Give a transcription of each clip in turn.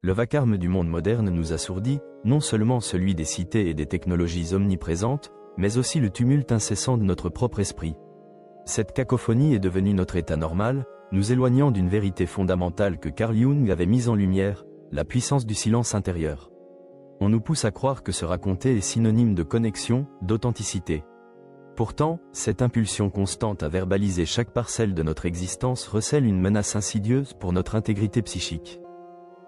Le vacarme du monde moderne nous assourdit, non seulement celui des cités et des technologies omniprésentes, mais aussi le tumulte incessant de notre propre esprit. Cette cacophonie est devenue notre état normal, nous éloignant d'une vérité fondamentale que Carl Jung avait mise en lumière, la puissance du silence intérieur. On nous pousse à croire que se raconter est synonyme de connexion, d'authenticité. Pourtant, cette impulsion constante à verbaliser chaque parcelle de notre existence recèle une menace insidieuse pour notre intégrité psychique.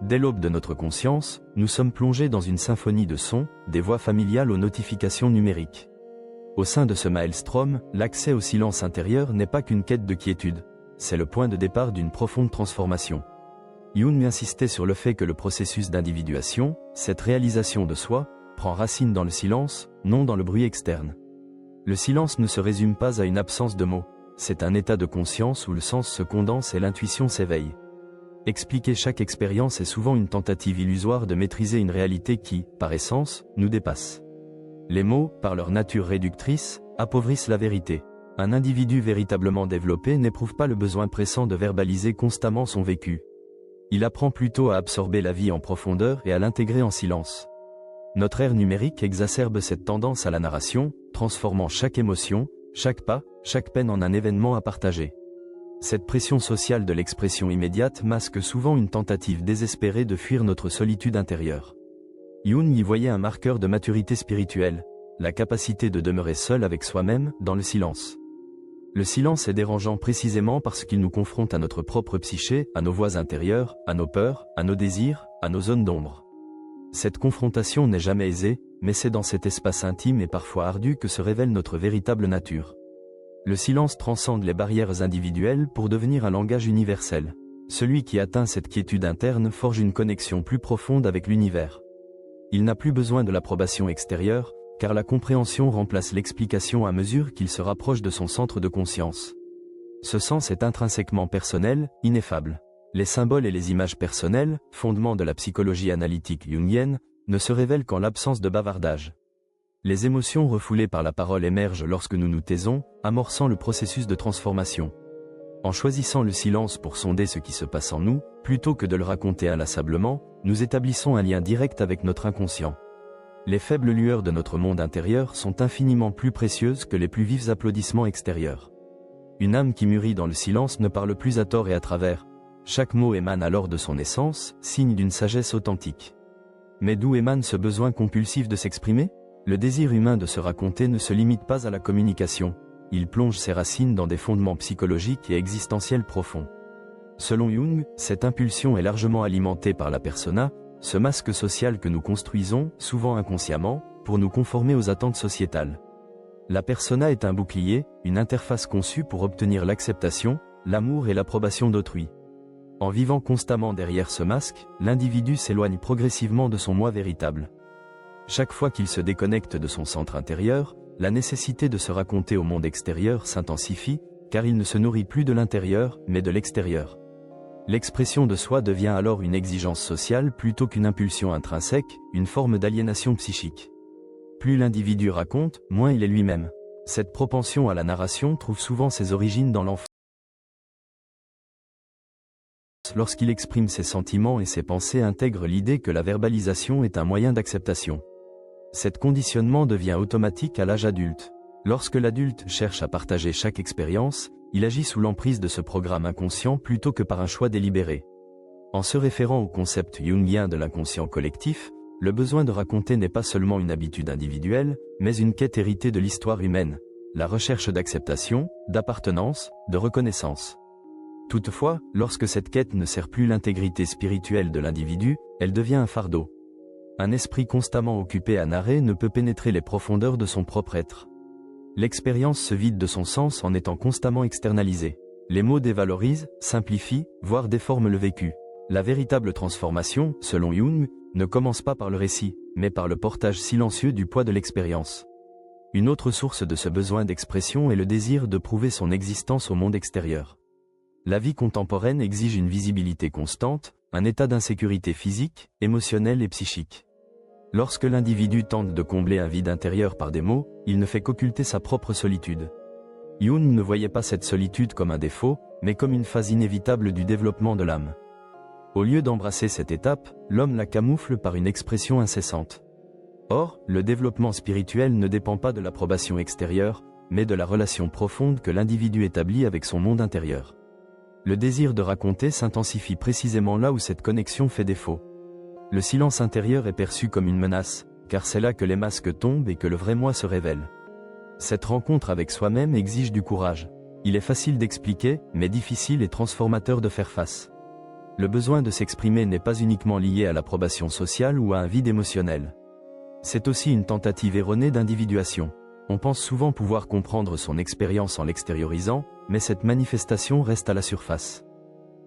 Dès l'aube de notre conscience, nous sommes plongés dans une symphonie de sons, des voix familiales aux notifications numériques. Au sein de ce maelstrom, l'accès au silence intérieur n'est pas qu'une quête de quiétude, c'est le point de départ d'une profonde transformation. Jung insistait sur le fait que le processus d'individuation, cette réalisation de soi, prend racine dans le silence, non dans le bruit externe. Le silence ne se résume pas à une absence de mots, c'est un état de conscience où le sens se condense et l'intuition s'éveille. Expliquer chaque expérience est souvent une tentative illusoire de maîtriser une réalité qui, par essence, nous dépasse. Les mots, par leur nature réductrice, appauvrissent la vérité. Un individu véritablement développé n'éprouve pas le besoin pressant de verbaliser constamment son vécu. Il apprend plutôt à absorber la vie en profondeur et à l'intégrer en silence. Notre ère numérique exacerbe cette tendance à la narration, transformant chaque émotion, chaque pas, chaque peine en un événement à partager. Cette pression sociale de l'expression immédiate masque souvent une tentative désespérée de fuir notre solitude intérieure. Jung y voyait un marqueur de maturité spirituelle, la capacité de demeurer seul avec soi-même, dans le silence. Le silence est dérangeant précisément parce qu'il nous confronte à notre propre psyché, à nos voix intérieures, à nos peurs, à nos désirs, à nos zones d'ombre. Cette confrontation n'est jamais aisée, mais c'est dans cet espace intime et parfois ardu que se révèle notre véritable nature. Le silence transcende les barrières individuelles pour devenir un langage universel. Celui qui atteint cette quiétude interne forge une connexion plus profonde avec l'univers. Il n'a plus besoin de l'approbation extérieure, car la compréhension remplace l'explication à mesure qu'il se rapproche de son centre de conscience. Ce sens est intrinsèquement personnel, ineffable. Les symboles et les images personnelles, fondement de la psychologie analytique jungienne, ne se révèlent qu'en l'absence de bavardage. Les émotions refoulées par la parole émergent lorsque nous nous taisons, amorçant le processus de transformation. En choisissant le silence pour sonder ce qui se passe en nous, plutôt que de le raconter inlassablement, nous établissons un lien direct avec notre inconscient. Les faibles lueurs de notre monde intérieur sont infiniment plus précieuses que les plus vifs applaudissements extérieurs. Une âme qui mûrit dans le silence ne parle plus à tort et à travers. Chaque mot émane alors de son essence, signe d'une sagesse authentique. Mais d'où émane ce besoin compulsif de s'exprimer ? Le désir humain de se raconter ne se limite pas à la communication. Il plonge ses racines dans des fondements psychologiques et existentiels profonds. Selon Jung, cette impulsion est largement alimentée par la persona, ce masque social que nous construisons, souvent inconsciemment, pour nous conformer aux attentes sociétales. La persona est un bouclier, une interface conçue pour obtenir l'acceptation, l'amour et l'approbation d'autrui. En vivant constamment derrière ce masque, l'individu s'éloigne progressivement de son moi véritable. Chaque fois qu'il se déconnecte de son centre intérieur, la nécessité de se raconter au monde extérieur s'intensifie, car il ne se nourrit plus de l'intérieur, mais de l'extérieur. L'expression de soi devient alors une exigence sociale plutôt qu'une impulsion intrinsèque, une forme d'aliénation psychique. Plus l'individu raconte, moins il est lui-même. Cette propension à la narration trouve souvent ses origines dans l'enfance. Lorsqu'il exprime ses sentiments et ses pensées intègre l'idée que la verbalisation est un moyen d'acceptation. Cet conditionnement devient automatique à l'âge adulte. Lorsque l'adulte cherche à partager chaque expérience, il agit sous l'emprise de ce programme inconscient plutôt que par un choix délibéré. En se référant au concept jungien de l'inconscient collectif, le besoin de raconter n'est pas seulement une habitude individuelle, mais une quête héritée de l'histoire humaine, la recherche d'acceptation, d'appartenance, de reconnaissance. Toutefois, lorsque cette quête ne sert plus l'intégrité spirituelle de l'individu, elle devient un fardeau. Un esprit constamment occupé à narrer ne peut pénétrer les profondeurs de son propre être. L'expérience se vide de son sens en étant constamment externalisée. Les mots dévalorisent, simplifient, voire déforment le vécu. La véritable transformation, selon Jung, ne commence pas par le récit, mais par le portage silencieux du poids de l'expérience. Une autre source de ce besoin d'expression est le désir de prouver son existence au monde extérieur. La vie contemporaine exige une visibilité constante, un état d'insécurité physique, émotionnelle et psychique. Lorsque l'individu tente de combler un vide intérieur par des mots, il ne fait qu'occulter sa propre solitude. Jung ne voyait pas cette solitude comme un défaut, mais comme une phase inévitable du développement de l'âme. Au lieu d'embrasser cette étape, l'homme la camoufle par une expression incessante. Or, le développement spirituel ne dépend pas de l'approbation extérieure, mais de la relation profonde que l'individu établit avec son monde intérieur. Le désir de raconter s'intensifie précisément là où cette connexion fait défaut. Le silence intérieur est perçu comme une menace, car c'est là que les masques tombent et que le vrai moi se révèle. Cette rencontre avec soi-même exige du courage. Il est facile d'expliquer, mais difficile et transformateur de faire face. Le besoin de s'exprimer n'est pas uniquement lié à l'approbation sociale ou à un vide émotionnel. C'est aussi une tentative erronée d'individuation. On pense souvent pouvoir comprendre son expérience en l'extériorisant, mais cette manifestation reste à la surface.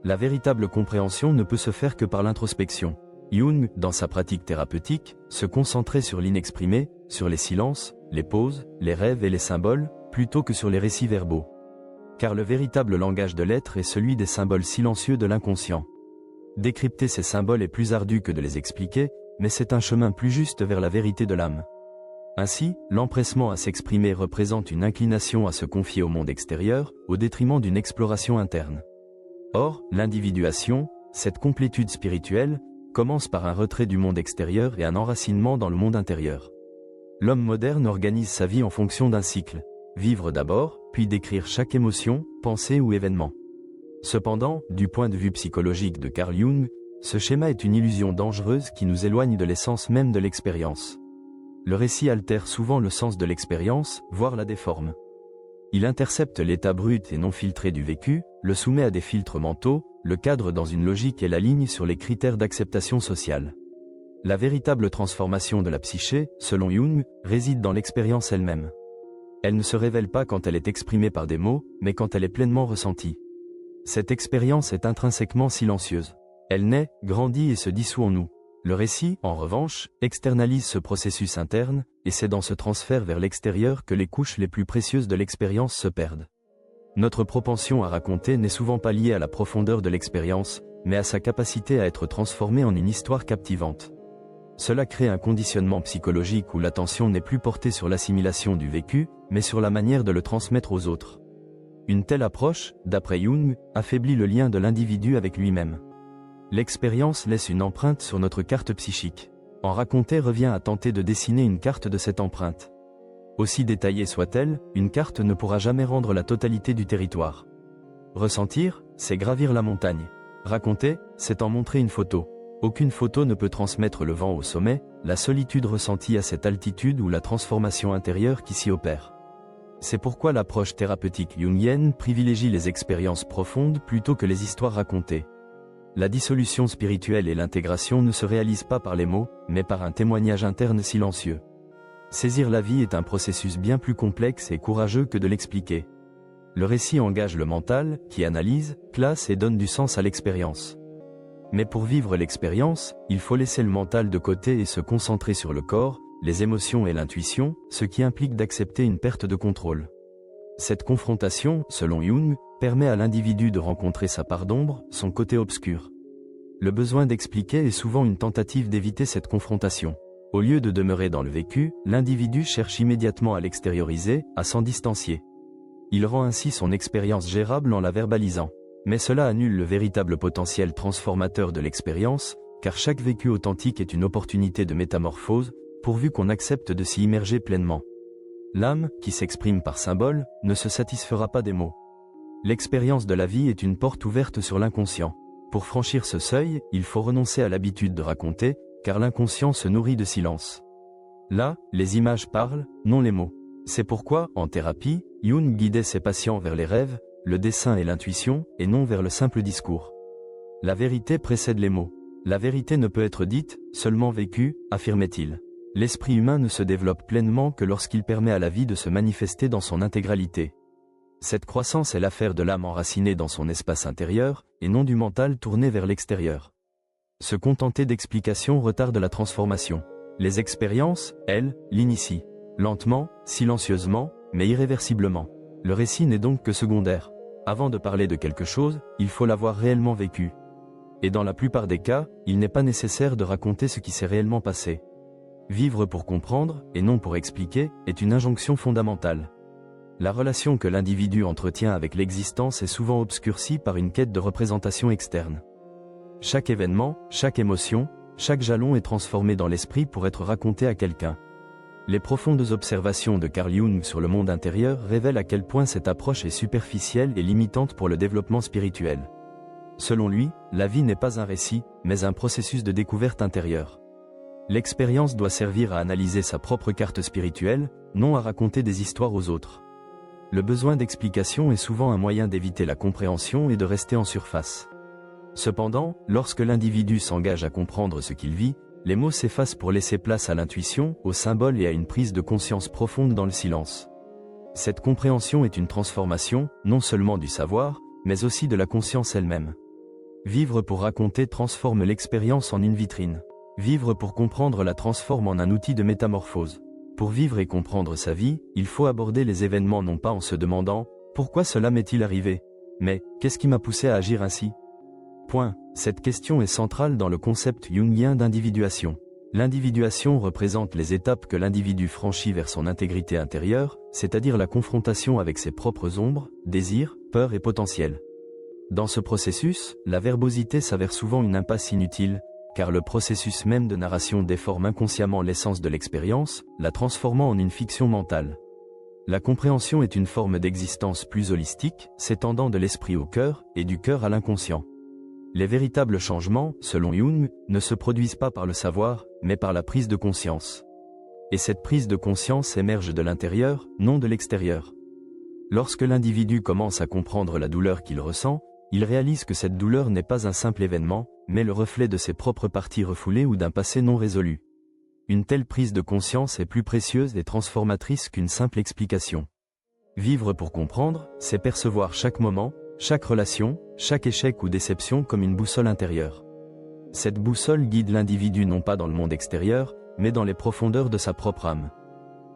La véritable compréhension ne peut se faire que par l'introspection. Jung, dans sa pratique thérapeutique, se concentrait sur l'inexprimé, sur les silences, les pauses, les rêves et les symboles, plutôt que sur les récits verbaux. Car le véritable langage de l'être est celui des symboles silencieux de l'inconscient. Décrypter ces symboles est plus ardu que de les expliquer, mais c'est un chemin plus juste vers la vérité de l'âme. Ainsi, l'empressement à s'exprimer représente une inclination à se confier au monde extérieur, au détriment d'une exploration interne. Or, l'individuation, cette complétude spirituelle, commence par un retrait du monde extérieur et un enracinement dans le monde intérieur. L'homme moderne organise sa vie en fonction d'un cycle. Vivre d'abord, puis décrire chaque émotion, pensée ou événement. Cependant, du point de vue psychologique de Carl Jung, ce schéma est une illusion dangereuse qui nous éloigne de l'essence même de l'expérience. Le récit altère souvent le sens de l'expérience, voire la déforme. Il intercepte l'état brut et non filtré du vécu, le soumet à des filtres mentaux, le cadre dans une logique et l'aligne sur les critères d'acceptation sociale. La véritable transformation de la psyché, selon Jung, réside dans l'expérience elle-même. Elle ne se révèle pas quand elle est exprimée par des mots, mais quand elle est pleinement ressentie. Cette expérience est intrinsèquement silencieuse. Elle naît, grandit et se dissout en nous. Le récit, en revanche, externalise ce processus interne, et c'est dans ce transfert vers l'extérieur que les couches les plus précieuses de l'expérience se perdent. Notre propension à raconter n'est souvent pas liée à la profondeur de l'expérience, mais à sa capacité à être transformée en une histoire captivante. Cela crée un conditionnement psychologique où l'attention n'est plus portée sur l'assimilation du vécu, mais sur la manière de le transmettre aux autres. Une telle approche, d'après Jung, affaiblit le lien de l'individu avec lui-même. L'expérience laisse une empreinte sur notre carte psychique. En raconter revient à tenter de dessiner une carte de cette empreinte. Aussi détaillée soit-elle, une carte ne pourra jamais rendre la totalité du territoire. Ressentir, c'est gravir la montagne. Raconter, c'est en montrer une photo. Aucune photo ne peut transmettre le vent au sommet, la solitude ressentie à cette altitude ou la transformation intérieure qui s'y opère. C'est pourquoi l'approche thérapeutique jungienne privilégie les expériences profondes plutôt que les histoires racontées. La dissolution spirituelle et l'intégration ne se réalisent pas par les mots, mais par un témoignage interne silencieux. Saisir la vie est un processus bien plus complexe et courageux que de l'expliquer. Le récit engage le mental, qui analyse, classe et donne du sens à l'expérience. Mais pour vivre l'expérience, il faut laisser le mental de côté et se concentrer sur le corps, les émotions et l'intuition, ce qui implique d'accepter une perte de contrôle. Cette confrontation, selon Jung, permet à l'individu de rencontrer sa part d'ombre, son côté obscur. Le besoin d'expliquer est souvent une tentative d'éviter cette confrontation. Au lieu de demeurer dans le vécu, l'individu cherche immédiatement à l'extérioriser, à s'en distancier. Il rend ainsi son expérience gérable en la verbalisant. Mais cela annule le véritable potentiel transformateur de l'expérience, car chaque vécu authentique est une opportunité de métamorphose, pourvu qu'on accepte de s'y immerger pleinement. L'âme, qui s'exprime par symbole, ne se satisfera pas des mots. L'expérience de la vie est une porte ouverte sur l'inconscient. Pour franchir ce seuil, il faut renoncer à l'habitude de raconter, car l'inconscient se nourrit de silence. Là, les images parlent, non les mots. C'est pourquoi, en thérapie, Jung guidait ses patients vers les rêves, le dessin et l'intuition, et non vers le simple discours. La vérité précède les mots. La vérité ne peut être dite, seulement vécue, affirmait-il. L'esprit humain ne se développe pleinement que lorsqu'il permet à la vie de se manifester dans son intégralité. Cette croissance est l'affaire de l'âme enracinée dans son espace intérieur, et non du mental tourné vers l'extérieur. Se contenter d'explications retarde la transformation. Les expériences, elles, l'initient. Lentement, silencieusement, mais irréversiblement. Le récit n'est donc que secondaire. Avant de parler de quelque chose, il faut l'avoir réellement vécu. Et dans la plupart des cas, il n'est pas nécessaire de raconter ce qui s'est réellement passé. Vivre pour comprendre, et non pour expliquer, est une injonction fondamentale. La relation que l'individu entretient avec l'existence est souvent obscurcie par une quête de représentation externe. Chaque événement, chaque émotion, chaque jalon est transformé dans l'esprit pour être raconté à quelqu'un. Les profondes observations de Carl Jung sur le monde intérieur révèlent à quel point cette approche est superficielle et limitante pour le développement spirituel. Selon lui, la vie n'est pas un récit, mais un processus de découverte intérieure. L'expérience doit servir à analyser sa propre carte spirituelle, non à raconter des histoires aux autres. Le besoin d'explication est souvent un moyen d'éviter la compréhension et de rester en surface. Cependant, lorsque l'individu s'engage à comprendre ce qu'il vit, les mots s'effacent pour laisser place à l'intuition, aux symboles et à une prise de conscience profonde dans le silence. Cette compréhension est une transformation, non seulement du savoir, mais aussi de la conscience elle-même. Vivre pour raconter transforme l'expérience en une vitrine. Vivre pour comprendre la transforme en un outil de métamorphose. Pour vivre et comprendre sa vie, il faut aborder les événements non pas en se demandant « Pourquoi cela m'est-il arrivé ?» mais « Qu'est-ce qui m'a poussé à agir ainsi ?» Cette question est centrale dans le concept jungien d'individuation. L'individuation représente les étapes que l'individu franchit vers son intégrité intérieure, c'est-à-dire la confrontation avec ses propres ombres, désirs, peurs et potentiels. Dans ce processus, la verbosité s'avère souvent une impasse inutile, car le processus même de narration déforme inconsciemment l'essence de l'expérience, la transformant en une fiction mentale. La compréhension est une forme d'existence plus holistique, s'étendant de l'esprit au cœur, et du cœur à l'inconscient. Les véritables changements, selon Jung, ne se produisent pas par le savoir, mais par la prise de conscience. Et cette prise de conscience émerge de l'intérieur, non de l'extérieur. Lorsque l'individu commence à comprendre la douleur qu'il ressent, il réalise que cette douleur n'est pas un simple événement, mais le reflet de ses propres parties refoulées ou d'un passé non résolu. Une telle prise de conscience est plus précieuse et transformatrice qu'une simple explication. Vivre pour comprendre, c'est percevoir chaque moment, chaque relation, chaque échec ou déception comme une boussole intérieure. Cette boussole guide l'individu non pas dans le monde extérieur, mais dans les profondeurs de sa propre âme.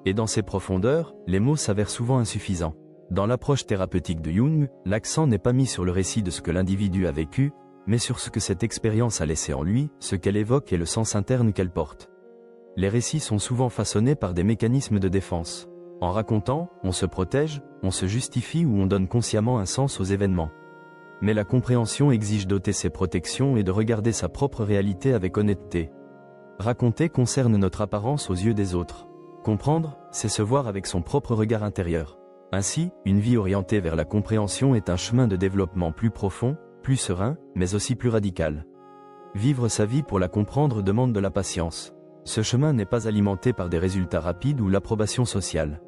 Et dans ces profondeurs, les mots s'avèrent souvent insuffisants. Dans l'approche thérapeutique de Jung, l'accent n'est pas mis sur le récit de ce que l'individu a vécu, mais sur ce que cette expérience a laissé en lui, ce qu'elle évoque et le sens interne qu'elle porte. Les récits sont souvent façonnés par des mécanismes de défense. En racontant, on se protège, on se justifie ou on donne consciemment un sens aux événements. Mais la compréhension exige d'ôter ses protections et de regarder sa propre réalité avec honnêteté. Raconter concerne notre apparence aux yeux des autres. Comprendre, c'est se voir avec son propre regard intérieur. Ainsi, une vie orientée vers la compréhension est un chemin de développement plus profond, plus serein, mais aussi plus radical. Vivre sa vie pour la comprendre demande de la patience. Ce chemin n'est pas alimenté par des résultats rapides ou l'approbation sociale.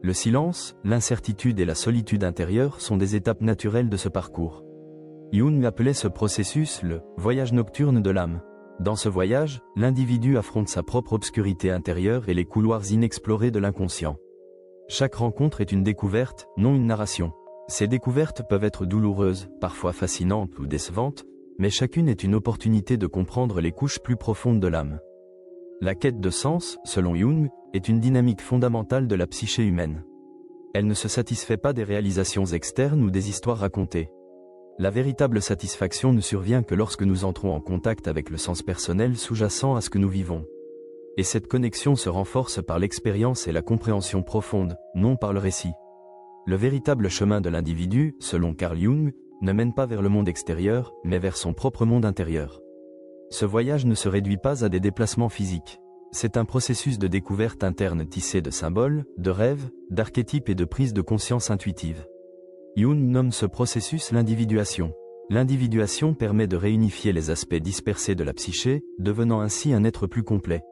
Le silence, l'incertitude et la solitude intérieure sont des étapes naturelles de ce parcours. Jung appelait ce processus le « voyage nocturne de l'âme ». Dans ce voyage, l'individu affronte sa propre obscurité intérieure et les couloirs inexplorés de l'inconscient. Chaque rencontre est une découverte, non une narration. Ces découvertes peuvent être douloureuses, parfois fascinantes ou décevantes, mais chacune est une opportunité de comprendre les couches plus profondes de l'âme. La quête de sens, selon Jung, est une dynamique fondamentale de la psyché humaine. Elle ne se satisfait pas des réalisations externes ou des histoires racontées. La véritable satisfaction ne survient que lorsque nous entrons en contact avec le sens personnel sous-jacent à ce que nous vivons. Et cette connexion se renforce par l'expérience et la compréhension profonde, non par le récit. Le véritable chemin de l'individu, selon Carl Jung, ne mène pas vers le monde extérieur, mais vers son propre monde intérieur. Ce voyage ne se réduit pas à des déplacements physiques. C'est un processus de découverte interne tissé de symboles, de rêves, d'archétypes et de prise de conscience intuitive. Jung nomme ce processus l'individuation. L'individuation permet de réunifier les aspects dispersés de la psyché, devenant ainsi un être plus complet.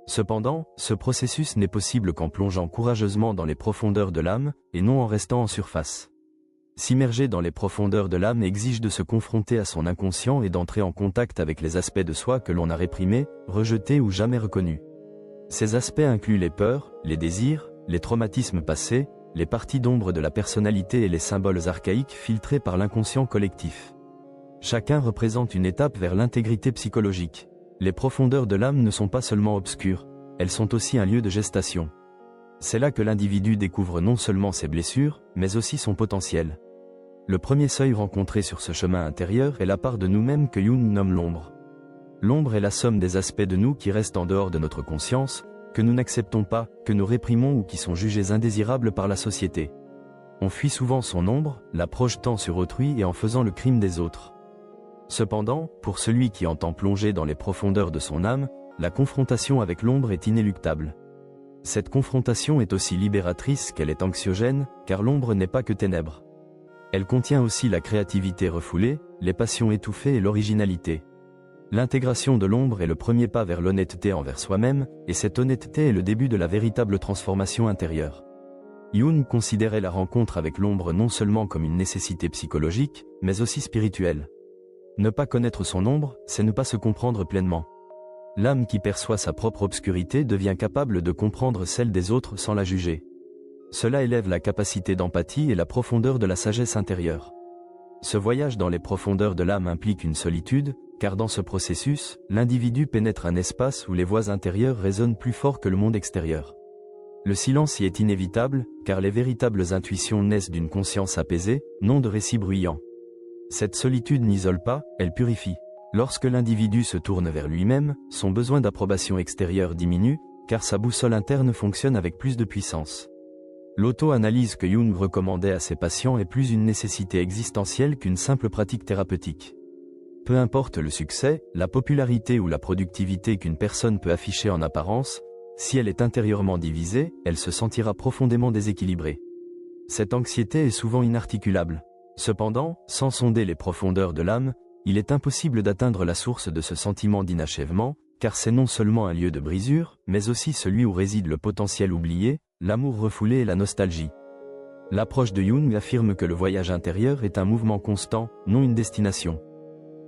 Cependant, ce processus n'est possible qu'en plongeant courageusement dans les profondeurs de l'âme, et non en restant en surface. S'immerger dans les profondeurs de l'âme exige de se confronter à son inconscient et d'entrer en contact avec les aspects de soi que l'on a réprimés, rejetés ou jamais reconnus. Ces aspects incluent les peurs, les désirs, les traumatismes passés, les parties d'ombre de la personnalité et les symboles archaïques filtrés par l'inconscient collectif. Chacun représente une étape vers l'intégrité psychologique. Les profondeurs de l'âme ne sont pas seulement obscures, elles sont aussi un lieu de gestation. C'est là que l'individu découvre non seulement ses blessures, mais aussi son potentiel. Le premier seuil rencontré sur ce chemin intérieur est la part de nous-mêmes que Jung nomme l'ombre. L'ombre est la somme des aspects de nous qui restent en dehors de notre conscience, que nous n'acceptons pas, que nous réprimons ou qui sont jugés indésirables par la société. On fuit souvent son ombre, la projetant sur autrui et en faisant le crime des autres. Cependant, pour celui qui entend plonger dans les profondeurs de son âme, la confrontation avec l'ombre est inéluctable. Cette confrontation est aussi libératrice qu'elle est anxiogène, car l'ombre n'est pas que ténèbres. Elle contient aussi la créativité refoulée, les passions étouffées et l'originalité. L'intégration de l'ombre est le premier pas vers l'honnêteté envers soi-même, et cette honnêteté est le début de la véritable transformation intérieure. Jung considérait la rencontre avec l'ombre non seulement comme une nécessité psychologique, mais aussi spirituelle. Ne pas connaître son ombre, c'est ne pas se comprendre pleinement. L'âme qui perçoit sa propre obscurité devient capable de comprendre celle des autres sans la juger. Cela élève la capacité d'empathie et la profondeur de la sagesse intérieure. Ce voyage dans les profondeurs de l'âme implique une solitude, car dans ce processus, l'individu pénètre un espace où les voix intérieures résonnent plus fort que le monde extérieur. Le silence y est inévitable, car les véritables intuitions naissent d'une conscience apaisée, non de récits bruyants. Cette solitude n'isole pas, elle purifie. Lorsque l'individu se tourne vers lui-même, son besoin d'approbation extérieure diminue, car sa boussole interne fonctionne avec plus de puissance. L'auto-analyse que Jung recommandait à ses patients est plus une nécessité existentielle qu'une simple pratique thérapeutique. Peu importe le succès, la popularité ou la productivité qu'une personne peut afficher en apparence, si elle est intérieurement divisée, elle se sentira profondément déséquilibrée. Cette anxiété est souvent inarticulable. Cependant, sans sonder les profondeurs de l'âme, il est impossible d'atteindre la source de ce sentiment d'inachèvement, car c'est non seulement un lieu de brisure, mais aussi celui où réside le potentiel oublié, l'amour refoulé et la nostalgie. L'approche de Jung affirme que le voyage intérieur est un mouvement constant, non une destination.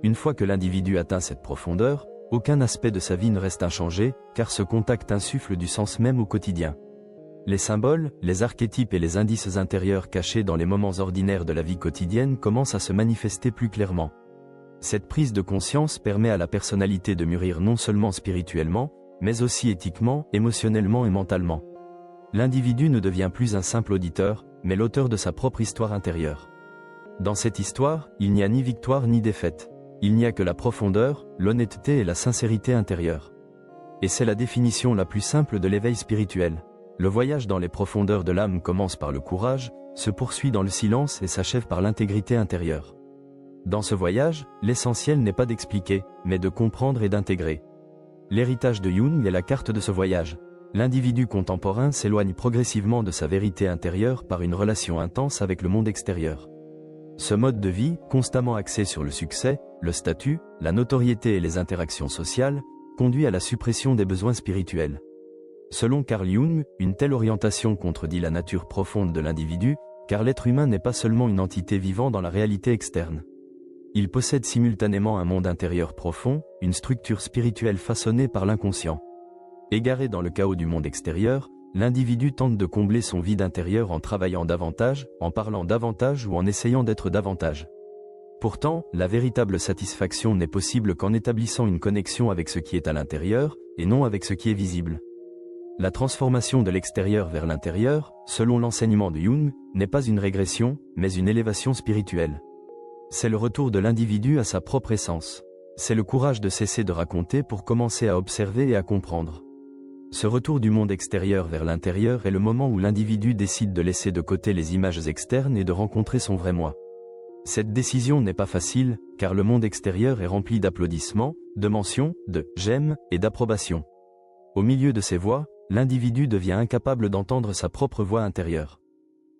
Une fois que l'individu atteint cette profondeur, aucun aspect de sa vie ne reste inchangé, car ce contact insuffle du sens même au quotidien. Les symboles, les archétypes et les indices intérieurs cachés dans les moments ordinaires de la vie quotidienne commencent à se manifester plus clairement. Cette prise de conscience permet à la personnalité de mûrir non seulement spirituellement, mais aussi éthiquement, émotionnellement et mentalement. L'individu ne devient plus un simple auditeur, mais l'auteur de sa propre histoire intérieure. Dans cette histoire, il n'y a ni victoire ni défaite. Il n'y a que la profondeur, l'honnêteté et la sincérité intérieure. Et c'est la définition la plus simple de l'éveil spirituel. Le voyage dans les profondeurs de l'âme commence par le courage, se poursuit dans le silence et s'achève par l'intégrité intérieure. Dans ce voyage, l'essentiel n'est pas d'expliquer, mais de comprendre et d'intégrer. L'héritage de Jung est la carte de ce voyage. L'individu contemporain s'éloigne progressivement de sa vérité intérieure par une relation intense avec le monde extérieur. Ce mode de vie, constamment axé sur le succès, le statut, la notoriété et les interactions sociales, conduit à la suppression des besoins spirituels. Selon Carl Jung, une telle orientation contredit la nature profonde de l'individu, car l'être humain n'est pas seulement une entité vivant dans la réalité externe. Il possède simultanément un monde intérieur profond, une structure spirituelle façonnée par l'inconscient. Égaré dans le chaos du monde extérieur, l'individu tente de combler son vide intérieur en travaillant davantage, en parlant davantage ou en essayant d'être davantage. Pourtant, la véritable satisfaction n'est possible qu'en établissant une connexion avec ce qui est à l'intérieur, et non avec ce qui est visible. La transformation de l'extérieur vers l'intérieur, selon l'enseignement de Jung, n'est pas une régression, mais une élévation spirituelle. C'est le retour de l'individu à sa propre essence. C'est le courage de cesser de raconter pour commencer à observer et à comprendre. Ce retour du monde extérieur vers l'intérieur est le moment où l'individu décide de laisser de côté les images externes et de rencontrer son vrai moi. Cette décision n'est pas facile, car le monde extérieur est rempli d'applaudissements, de mentions, de « j'aime » et d'approbation. Au milieu de ces voix, l'individu devient incapable d'entendre sa propre voix intérieure.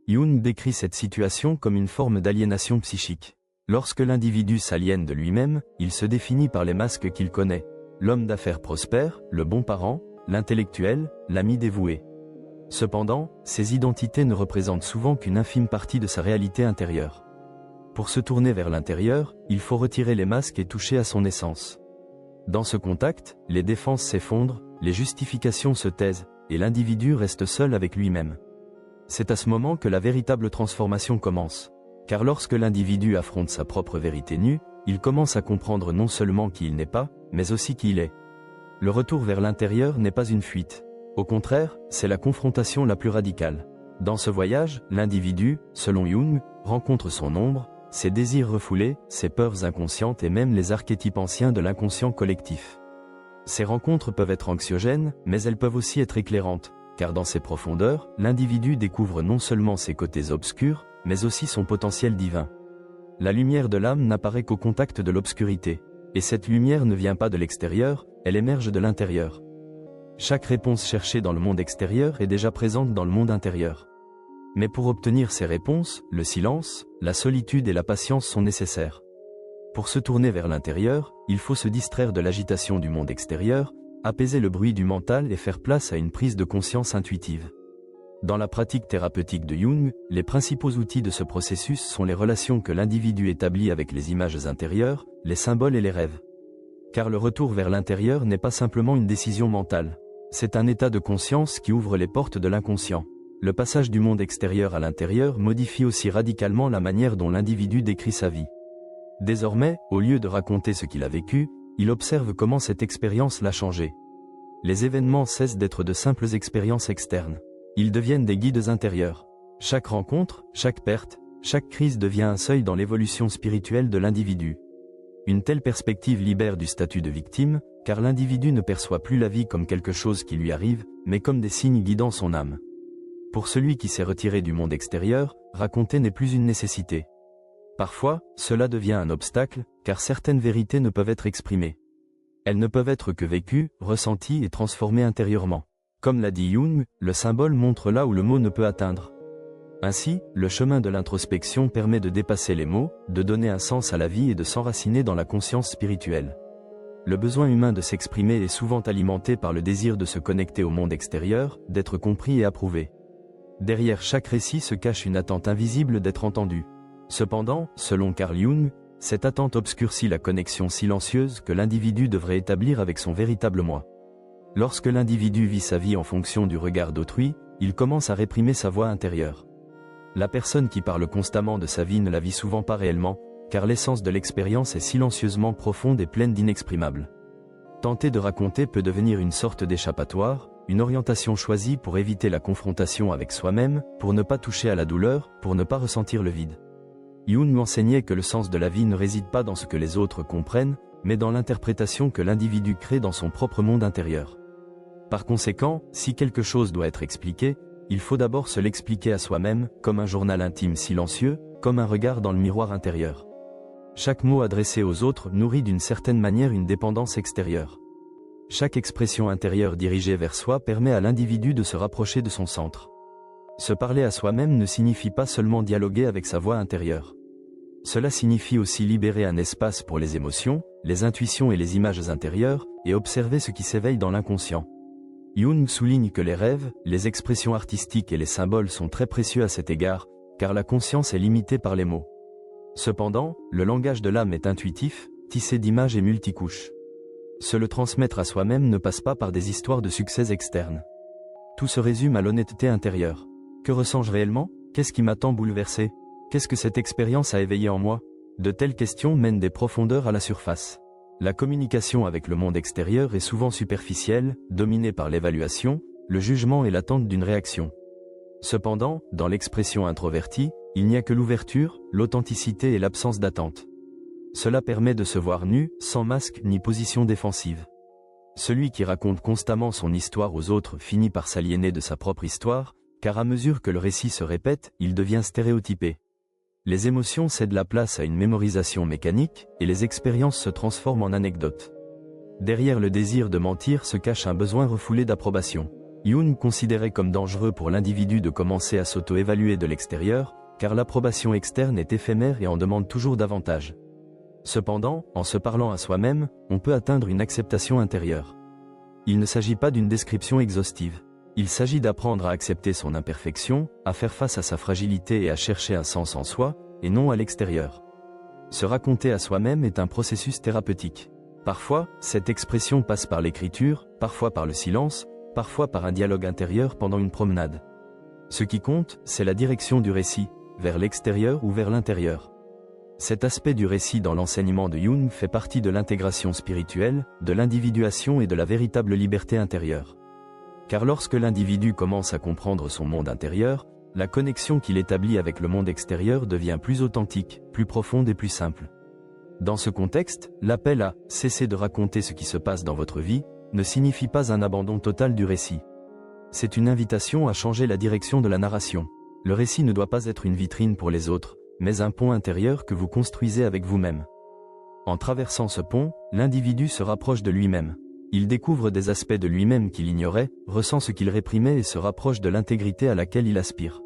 Jung décrit cette situation comme une forme d'aliénation psychique. Lorsque l'individu s'aliène de lui-même, il se définit par les masques qu'il connaît. L'homme d'affaires prospère, le bon parent, l'intellectuel, l'ami dévoué. Cependant, ces identités ne représentent souvent qu'une infime partie de sa réalité intérieure. Pour se tourner vers l'intérieur, il faut retirer les masques et toucher à son essence. Dans ce contact, les défenses s'effondrent, les justifications se taisent, et l'individu reste seul avec lui-même. C'est à ce moment que la véritable transformation commence. Car lorsque l'individu affronte sa propre vérité nue, il commence à comprendre non seulement qui il n'est pas, mais aussi qui il est. Le retour vers l'intérieur n'est pas une fuite. Au contraire, c'est la confrontation la plus radicale. Dans ce voyage, l'individu, selon Jung, rencontre son ombre, ses désirs refoulés, ses peurs inconscientes et même les archétypes anciens de l'inconscient collectif. Ces rencontres peuvent être anxiogènes, mais elles peuvent aussi être éclairantes, car dans ces profondeurs, l'individu découvre non seulement ses côtés obscurs, mais aussi son potentiel divin. La lumière de l'âme n'apparaît qu'au contact de l'obscurité. Et cette lumière ne vient pas de l'extérieur, elle émerge de l'intérieur. Chaque réponse cherchée dans le monde extérieur est déjà présente dans le monde intérieur. Mais pour obtenir ces réponses, le silence, la solitude et la patience sont nécessaires. Pour se tourner vers l'intérieur, il faut se distraire de l'agitation du monde extérieur, apaiser le bruit du mental et faire place à une prise de conscience intuitive. Dans la pratique thérapeutique de Jung, les principaux outils de ce processus sont les relations que l'individu établit avec les images intérieures, les symboles et les rêves. Car le retour vers l'intérieur n'est pas simplement une décision mentale. C'est un état de conscience qui ouvre les portes de l'inconscient. Le passage du monde extérieur à l'intérieur modifie aussi radicalement la manière dont l'individu décrit sa vie. Désormais, au lieu de raconter ce qu'il a vécu, il observe comment cette expérience l'a changé. Les événements cessent d'être de simples expériences externes. Ils deviennent des guides intérieurs. Chaque rencontre, chaque perte, chaque crise devient un seuil dans l'évolution spirituelle de l'individu. Une telle perspective libère du statut de victime, car l'individu ne perçoit plus la vie comme quelque chose qui lui arrive, mais comme des signes guidant son âme. Pour celui qui s'est retiré du monde extérieur, raconter n'est plus une nécessité. Parfois, cela devient un obstacle, car certaines vérités ne peuvent être exprimées. Elles ne peuvent être que vécues, ressenties et transformées intérieurement. Comme l'a dit Jung, le symbole montre là où le mot ne peut atteindre. Ainsi, le chemin de l'introspection permet de dépasser les mots, de donner un sens à la vie et de s'enraciner dans la conscience spirituelle. Le besoin humain de s'exprimer est souvent alimenté par le désir de se connecter au monde extérieur, d'être compris et approuvé. Derrière chaque récit se cache une attente invisible d'être entendue. Cependant, selon Carl Jung, cette attente obscurcit la connexion silencieuse que l'individu devrait établir avec son véritable moi. Lorsque l'individu vit sa vie en fonction du regard d'autrui, il commence à réprimer sa voix intérieure. La personne qui parle constamment de sa vie ne la vit souvent pas réellement, car l'essence de l'expérience est silencieusement profonde et pleine d'inexprimables. Tenter de raconter peut devenir une sorte d'échappatoire, une orientation choisie pour éviter la confrontation avec soi-même, pour ne pas toucher à la douleur, pour ne pas ressentir le vide. Jung enseignait que le sens de la vie ne réside pas dans ce que les autres comprennent, mais dans l'interprétation que l'individu crée dans son propre monde intérieur. Par conséquent, si quelque chose doit être expliqué, il faut d'abord se l'expliquer à soi-même, comme un journal intime silencieux, comme un regard dans le miroir intérieur. Chaque mot adressé aux autres nourrit d'une certaine manière une dépendance extérieure. Chaque expression intérieure dirigée vers soi permet à l'individu de se rapprocher de son centre. Se parler à soi-même ne signifie pas seulement dialoguer avec sa voix intérieure. Cela signifie aussi libérer un espace pour les émotions, les intuitions et les images intérieures, et observer ce qui s'éveille dans l'inconscient. Jung souligne que les rêves, les expressions artistiques et les symboles sont très précieux à cet égard, car la conscience est limitée par les mots. Cependant, le langage de l'âme est intuitif, tissé d'images et multicouches. Se le transmettre à soi-même ne passe pas par des histoires de succès externes. Tout se résume à l'honnêteté intérieure. Que ressens-je réellement? Qu'est-ce qui m'a tant bouleversé? Qu'est-ce que cette expérience a éveillé en moi? De telles questions mènent des profondeurs à la surface. La communication avec le monde extérieur est souvent superficielle, dominée par l'évaluation, le jugement et l'attente d'une réaction. Cependant, dans l'expression introvertie, il n'y a que l'ouverture, l'authenticité et l'absence d'attente. Cela permet de se voir nu, sans masque ni position défensive. Celui qui raconte constamment son histoire aux autres finit par s'aliéner de sa propre histoire, car à mesure que le récit se répète, il devient stéréotypé. Les émotions cèdent la place à une mémorisation mécanique, et les expériences se transforment en anecdotes. Derrière le désir de mentir se cache un besoin refoulé d'approbation. Jung considérait comme dangereux pour l'individu de commencer à s'auto-évaluer de l'extérieur, car l'approbation externe est éphémère et en demande toujours davantage. Cependant, en se parlant à soi-même, on peut atteindre une acceptation intérieure. Il ne s'agit pas d'une description exhaustive. Il s'agit d'apprendre à accepter son imperfection, à faire face à sa fragilité et à chercher un sens en soi, et non à l'extérieur. Se raconter à soi-même est un processus thérapeutique. Parfois, cette expression passe par l'écriture, parfois par le silence, parfois par un dialogue intérieur pendant une promenade. Ce qui compte, c'est la direction du récit, vers l'extérieur ou vers l'intérieur. Cet aspect du récit dans l'enseignement de Jung fait partie de l'intégration spirituelle, de l'individuation et de la véritable liberté intérieure. Car lorsque l'individu commence à comprendre son monde intérieur, la connexion qu'il établit avec le monde extérieur devient plus authentique, plus profonde et plus simple. Dans ce contexte, l'appel à « cesser de raconter ce qui se passe dans votre vie » ne signifie pas un abandon total du récit. C'est une invitation à changer la direction de la narration. Le récit ne doit pas être une vitrine pour les autres, mais un pont intérieur que vous construisez avec vous-même. En traversant ce pont, l'individu se rapproche de lui-même. Il découvre des aspects de lui-même qu'il ignorait, ressent ce qu'il réprimait et se rapproche de l'intégrité à laquelle il aspire.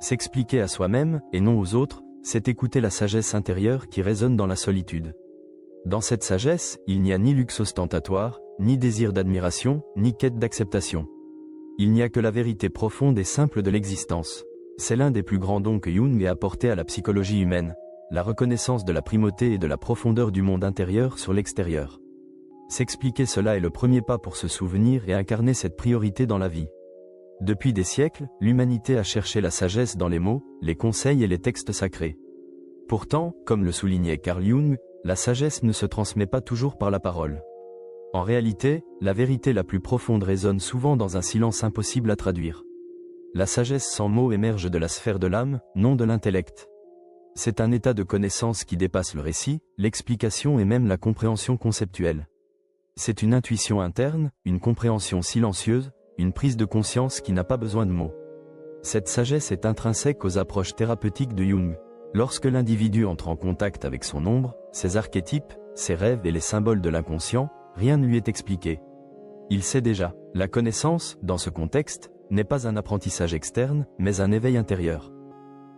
S'expliquer à soi-même, et non aux autres, c'est écouter la sagesse intérieure qui résonne dans la solitude. Dans cette sagesse, il n'y a ni luxe ostentatoire, ni désir d'admiration, ni quête d'acceptation. Il n'y a que la vérité profonde et simple de l'existence. C'est l'un des plus grands dons que Jung ait apporté à la psychologie humaine, la reconnaissance de la primauté et de la profondeur du monde intérieur sur l'extérieur. S'expliquer cela est le premier pas pour se souvenir et incarner cette priorité dans la vie. Depuis des siècles, l'humanité a cherché la sagesse dans les mots, les conseils et les textes sacrés. Pourtant, comme le soulignait Carl Jung, la sagesse ne se transmet pas toujours par la parole. En réalité, la vérité la plus profonde résonne souvent dans un silence impossible à traduire. La sagesse sans mots émerge de la sphère de l'âme, non de l'intellect. C'est un état de connaissance qui dépasse le récit, l'explication et même la compréhension conceptuelle. C'est une intuition interne, une compréhension silencieuse, une prise de conscience qui n'a pas besoin de mots. Cette sagesse est intrinsèque aux approches thérapeutiques de Jung. Lorsque l'individu entre en contact avec son ombre, ses archétypes, ses rêves et les symboles de l'inconscient, rien ne lui est expliqué. Il sait déjà. La connaissance, dans ce contexte, n'est pas un apprentissage externe, mais un éveil intérieur.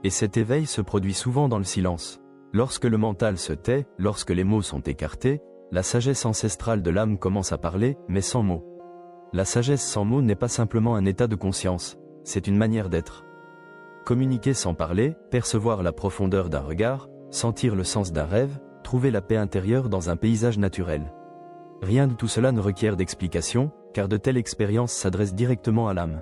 Et cet éveil se produit souvent dans le silence. Lorsque le mental se tait, lorsque les mots sont écartés, la sagesse ancestrale de l'âme commence à parler, mais sans mots. La sagesse sans mots n'est pas simplement un état de conscience, c'est une manière d'être. Communiquer sans parler, percevoir la profondeur d'un regard, sentir le sens d'un rêve, trouver la paix intérieure dans un paysage naturel. Rien de tout cela ne requiert d'explication, car de telles expériences s'adressent directement à l'âme.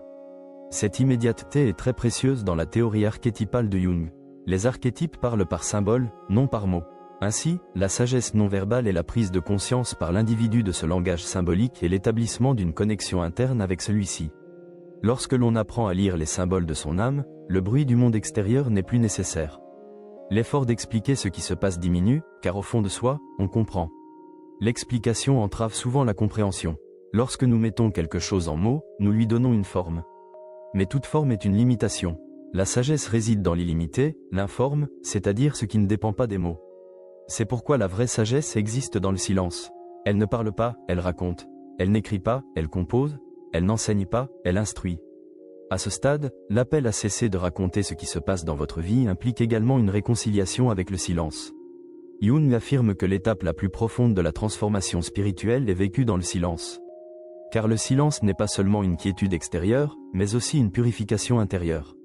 Cette immédiateté est très précieuse dans la théorie archétypale de Jung. Les archétypes parlent par symboles, non par mots. Ainsi, la sagesse non-verbale est la prise de conscience par l'individu de ce langage symbolique et l'établissement d'une connexion interne avec celui-ci. Lorsque l'on apprend à lire les symboles de son âme, le bruit du monde extérieur n'est plus nécessaire. L'effort d'expliquer ce qui se passe diminue, car au fond de soi, on comprend. L'explication entrave souvent la compréhension. Lorsque nous mettons quelque chose en mots, nous lui donnons une forme. Mais toute forme est une limitation. La sagesse réside dans l'illimité, l'informe, c'est-à-dire ce qui ne dépend pas des mots. C'est pourquoi la vraie sagesse existe dans le silence. Elle ne parle pas, elle raconte. Elle n'écrit pas, elle compose. Elle n'enseigne pas, elle instruit. À ce stade, l'appel à cesser de raconter ce qui se passe dans votre vie implique également une réconciliation avec le silence. Jung affirme que l'étape la plus profonde de la transformation spirituelle est vécue dans le silence. Car le silence n'est pas seulement une quiétude extérieure, mais aussi une purification intérieure.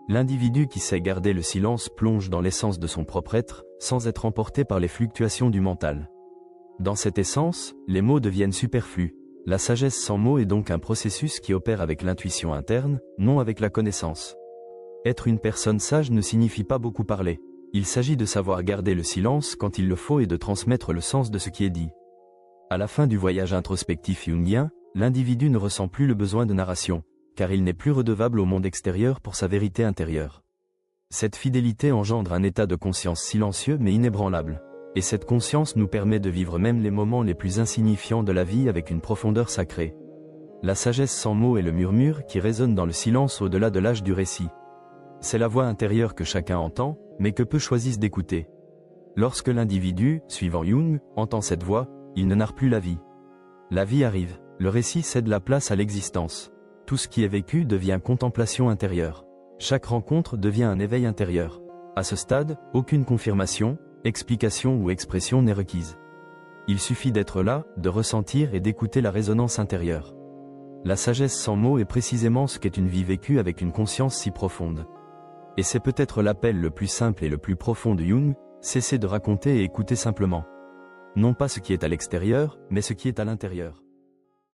L'individu qui sait garder le silence plonge dans l'essence de son propre être, sans être emporté par les fluctuations du mental. Dans cette essence, les mots deviennent superflus. La sagesse sans mots est donc un processus qui opère avec l'intuition interne, non avec la connaissance. Être une personne sage ne signifie pas beaucoup parler. Il s'agit de savoir garder le silence quand il le faut et de transmettre le sens de ce qui est dit. À la fin du voyage introspectif jungien, l'individu ne ressent plus le besoin de narration, car il n'est plus redevable au monde extérieur pour sa vérité intérieure. Cette fidélité engendre un état de conscience silencieux mais inébranlable. Et cette conscience nous permet de vivre même les moments les plus insignifiants de la vie avec une profondeur sacrée. La sagesse sans mots est le murmure qui résonne dans le silence au-delà de l'âge du récit. C'est la voix intérieure que chacun entend, mais que peu choisissent d'écouter. Lorsque l'individu, suivant Jung, entend cette voix, il ne narre plus la vie. La vie arrive, le récit cède la place à l'existence. Tout ce qui est vécu devient contemplation intérieure. Chaque rencontre devient un éveil intérieur. À ce stade, aucune confirmation, explication ou expression n'est requise. Il suffit d'être là, de ressentir et d'écouter la résonance intérieure. La sagesse sans mots est précisément ce qu'est une vie vécue avec une conscience si profonde. Et c'est peut-être l'appel le plus simple et le plus profond de Jung, cesser de raconter et écouter simplement. Non pas ce qui est à l'extérieur, mais ce qui est à l'intérieur.